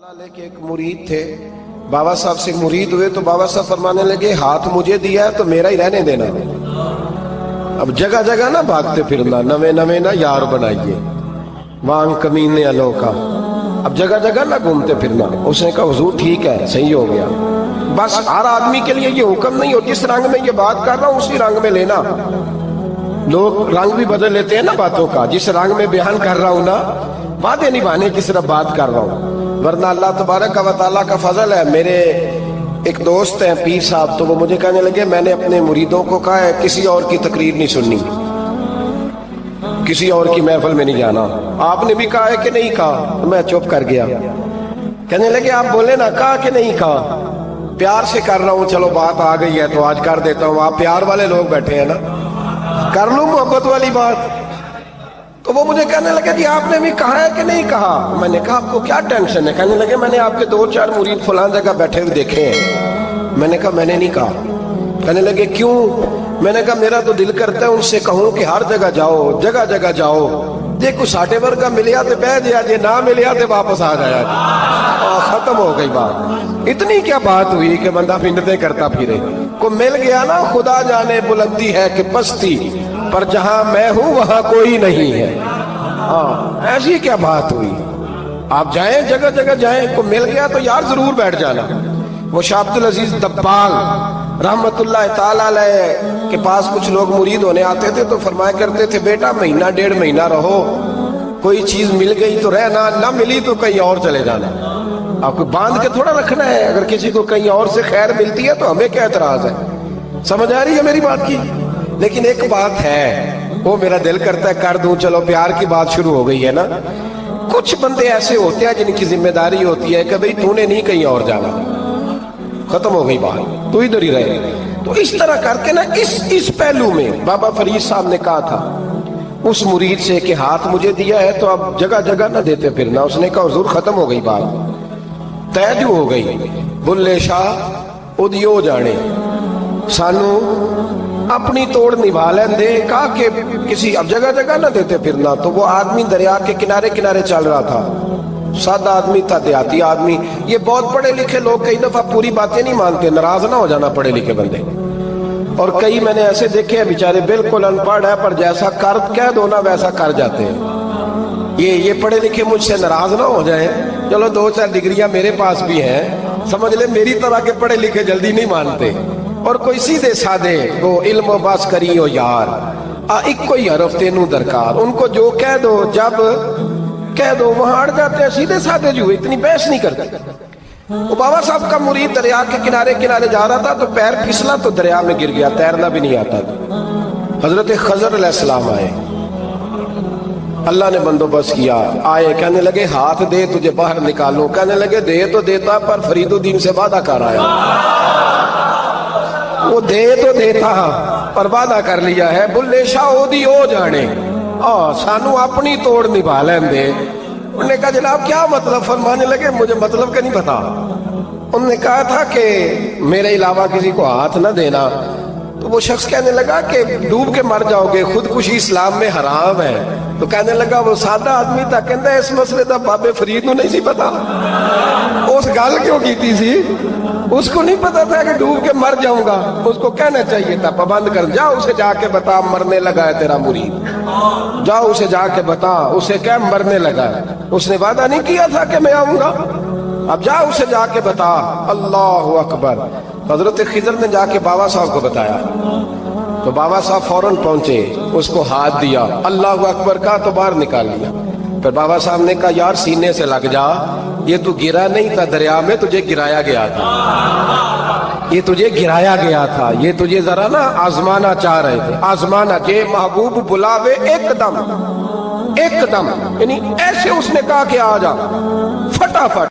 लेके एक मुरीद थे, बाबा साहब से मुरीद हुए तो बाबा साहब फरमाने लगे हाथ मुझे दिया है तो मेरा ही रहने देना। अब जगह जगह ना भागते फिरना, नवे नवे ना यार बनाइए वांग कमीने अलो का। अब जगह जगह ना घूमते फिरना। उसने कहा हुजूर ठीक है, सही हो गया। बस हर आदमी के लिए ये हुक्म नहीं हो जिस रंग में ये बात कर रहा हूं उसी रंग में लेना। लोग रंग भी बदल लेते हैं ना बातों का। जिस रंग में बयान कर रहा हूं ना, वादे निभाने की सिर्फ बात कर रहा हूं, वरना अल्लाह तबारक व तआला का फजल है। मेरे एक दोस्त हैं पीर साहब, तो वो मुझे कहने लगे मैंने अपने मुरीदों को कहा है किसी और की तकरीर नहीं सुननी, किसी और की महफिल में नहीं जाना। आपने भी कहा है कि नहीं कहा? मैं चुप कर गया। कहने लगे आप बोले ना, कहा कि नहीं कहा? प्यार से कर रहा हूं, चलो बात आ गई है तो आज कर देता हूं। आप प्यार वाले लोग बैठे हैं ना, कर लूं मोहब्बत वाली बात। तो वो मुझे कहने लगे कि आपने भी कहा है कि नहीं कहा? मैंने कहा आपको क्या टेंशन है? कहने लगे मैंने आपके 2-4 मुरीद फलां जगह बैठे हुए देखे हैं। मैंने कहा मैंने नहीं कहा। कहने लगे क्यों? मैंने कहा मेरा तो दिल करता है उनसे कहूं कि हर जगह जाओ, जगह जगह जाओ। देखो साढ़े वर्गा मिलिया तो बह दिया, जे ना मिलिया तो वापस आ जाया। खत्म हो गई बात। इतनी क्या बात हुई कि बंदा मिन्नतें करता फिरे। को मिल गया ना, खुदा जाने बुलंदी है कि पस्ती, पर जहां मैं हूं वहां कोई नहीं है। हाँ, ऐसी क्या बात हुई? आप जाएं, जगह जगह जाएं। को मिल गया तो यार जरूर बैठ जाना। वो शाह अब्दुल अजीज दब्बाग रहमतुल्लाह ताला अलैह के पास कुछ लोग मुरीद होने आते थे तो फरमाया करते थे बेटा महीना 1.5 महीना रहो, कोई चीज मिल गई तो रहना, ना मिली तो कहीं और चले जाना। आपको बांध के थोड़ा रखना है। अगर किसी को कहीं और से खैर मिलती है तो हमें क्या एतराज है? समझ आ रही है मेरी बात की? लेकिन एक बात है, वो मेरा दिल करता है कर दूं। चलो प्यार की बात शुरू हो गई है ना। कुछ बंदे ऐसे होते हैं जिनकी जिम्मेदारी होती है कि भाई तूने नहीं कहीं और जाना, खत्म हो गई बात, तू इधर ही रहे। तो इस तरह करके ना इस पहलू में बाबा फरीद साहब ने कहा था उस मुरीद से कि हाथ मुझे दिया है तो अब जगह जगह ना देते फिरना। उसने कहा हुजूर खत्म हो गई बात, तय जो हो गई। बुल्ले शाह उदियो जाने, सानू अपनी तोड़ निभा लेंदे। कहा कि किसी अब जगह जगह ना देते फिरना। तो वो आदमी दरिया के किनारे किनारे चल रहा था, सादा आदमी था, देहाती आदमी। ये बहुत पढ़े लिखे लोग कई दफा पूरी बातें नहीं मानते, नाराज ना हो जाना पढ़े लिखे बंदे। और कई मैंने ऐसे देखे हैं बेचारे बिल्कुल अनपढ़ है पर जैसा कर कह दो ना वैसा कर जाते हैं। ये पढ़े लिखे मुझसे नाराज ना हो जाए। चलो 2-4 डिग्रियां मेरे पास भी हैं, समझ ले मेरी तरह के पढ़े लिखे जल्दी नहीं मानते। और कोई सीधे साधे वो इल्म बस करियो यार, इको ही हरफ तेनू दरकार। उनको जो कह दो जब कह दो वहां अड़ जाते हैं, सीधे साधे जो इतनी बहस नहीं करते। वो बाबा साहब का मुरीद दरिया के किनारे किनारे जा रहा था तो पैर फिसला तो दरिया में गिर गया, तैरना भी नहीं आता था। हजरत खजर अलैहिस्सलाम आए, अल्लाह ने बंदोबस्त किया। आए, कहने लगे हाथ दे तुझे बाहर निकालूं। कहने लगे दे तो देता पर फरीदुद्दीन से वादा कर आया। वो दे तो देता पर वादा कर लिया है। बुल्ले शाह ओदी ओ जाने, सानू अपनी तोड़ निभा लेंदे। उन्होंने कहा जनाब क्या मतलब? फरमाने लगे मुझे मतलब का नहीं पता। उन्होंने कहा था कि मेरे अलावा किसी को हाथ न देना। तो वो शख्स कहने लगा कि डूब के मर जाओगे, खुदकुशी इस्लाम में हराम है। तो कहने लगा वो सादा आदमी था, कहता इस मसले का बाबे फरीद को नहीं सी पता। उस गल क्यों की सी? उसको नहीं पता था कि डूब के मर जाऊंगा। उसको कहना चाहिए था पाबंद कर, जाओ उसे जाके बता मरने लगा है तेरा मुरीद, जाओ उसे जाके बता, उसे क्या मरने लगा है। उसने वादा नहीं किया था कि मैं आऊंगा, अब जाओ उसे जाके बता। अल्लाह अकबर। हजरत खिजर ने जाके बाबा साहब को बताया तो बाबा साहब फौरन पहुंचे, उसको हाथ दिया, अल्लाह अकबर कहा तो बाहर निकाल लिया। फिर बाबा साहब ने कहा यार सीने से लग जा, ये तू गिरा नहीं था दरिया में, तुझे गिराया गया था। ये तुझे गिराया गया था, ये तुझे जरा ना आजमाना चाह रहे थे। आजमाना के महबूब बुलावे एकदम एकदम, यानी ऐसे उसने कहा कि आ जा फटाफट।